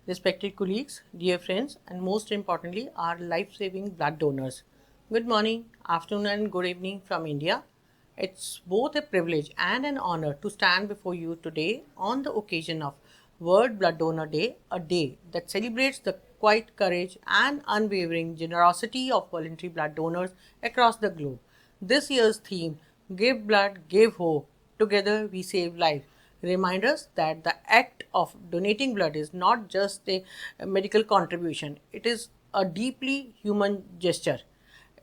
respected colleagues, dear friends, and most importantly, our life saving blood donors. Good morning, afternoon, and good evening from India. It's both a privilege and an honor to stand before you today on the occasion of World Blood Donor Day, a day that celebrates the quiet courage and unwavering generosity of voluntary blood donors across the globe. This year's theme, Give Blood, Give Hope. Together we save lives, remind us that the act of donating blood is not just a medical contribution, it is a deeply human gesture.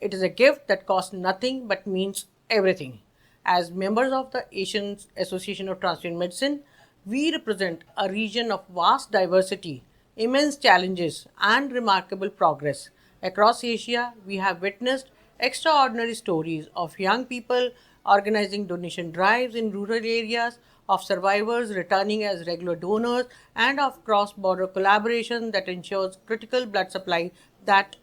It is a gift that costs nothing but means everything. As members of the Asian Association of Transfusion Medicine, we represent a region of vast diversity, immense challenges, and remarkable progress. Across Asia, we have witnessed extraordinary stories of young people organizing donation drives in rural areas, of survivors returning as regular donors, and of cross border collaboration that ensures critical blood supply that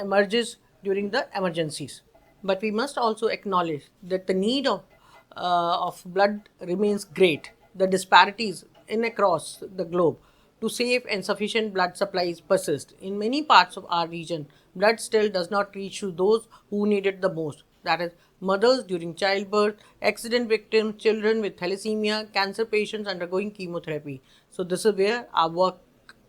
emerges during the emergencies. But we must also acknowledge that the need of blood remains great. The disparities in across the globe to safe and sufficient blood supplies persist. In many parts of our region, blood still does not reach to those who need it the most. That is, mothers during childbirth, accident victims, children with thalassemia, cancer patients undergoing chemotherapy. So, this is where our work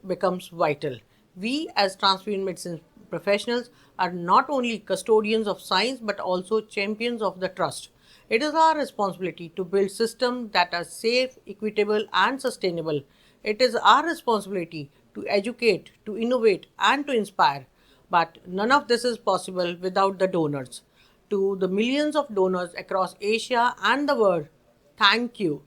becomes vital. We, as transfusion medicine professionals, are not only custodians of science but also champions of the trust. It is our responsibility to build systems that are safe, equitable, and sustainable. It is our responsibility to educate, to innovate, and to inspire. But none of this is possible without the donors. To the millions of donors across Asia and the world, thank you.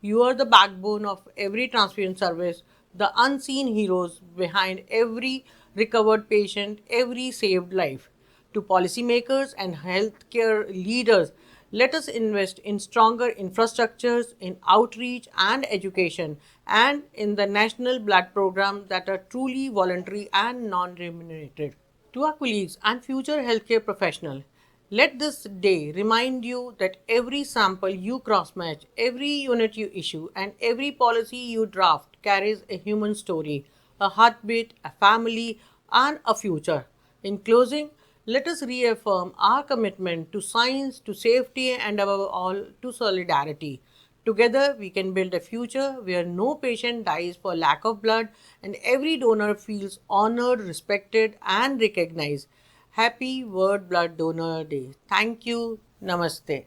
You are the backbone of every transfusion service, the unseen heroes behind every recovered patient, every saved life. To policymakers and healthcare leaders, let us invest in stronger infrastructures, in outreach and education, and in the national blood programs that are truly voluntary and non remunerated. To our colleagues and future healthcare professionals, let this day remind you that every sample you cross match, every unit you issue, and every policy you draft carries a human story, a heartbeat, a family, and a future. In closing, let us reaffirm our commitment to science, to safety, and above all, to solidarity. Together, we can build a future where no patient dies for lack of blood and every donor feels honored, respected, and recognized. Happy World Blood Donor Day. Thank you. Namaste.